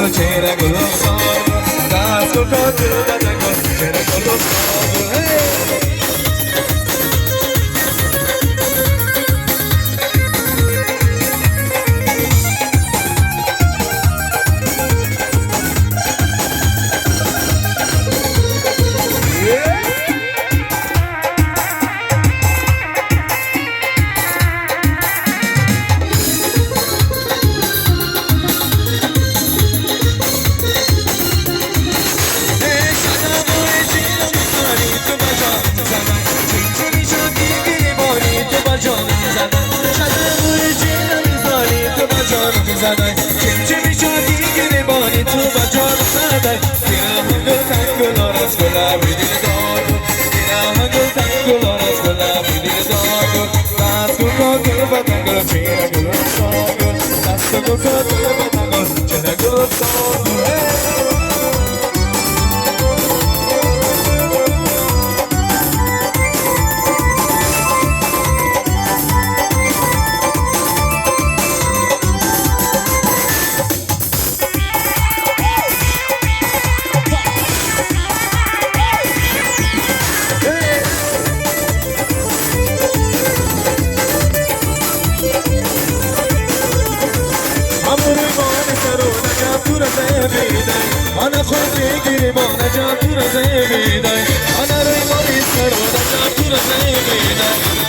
گل چهره گل ساز دست کو تو بده گل چهره گل ساز زدن چمچمی شادی گریبانی تو بچار زدن پیراهن تنگلار از گلاب دل دارو پیراهن تنگلار از گلاب دل دارو دست کو تو بدن گل چهره گل ساگو دست کو تو بدن گل چهره گل ساگو انا خودی گریبان جان تو را زمیدای انا ریمانی سرود جان تو را زمیدای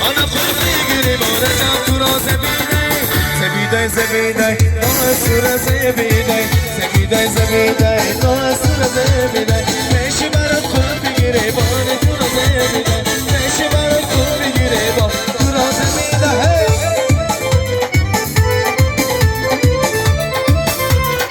انا خودی گریبان جان تو را زمیدای زمیدای زمیدای تو را زمیدای زمیدای زمیدای تو را زمیدای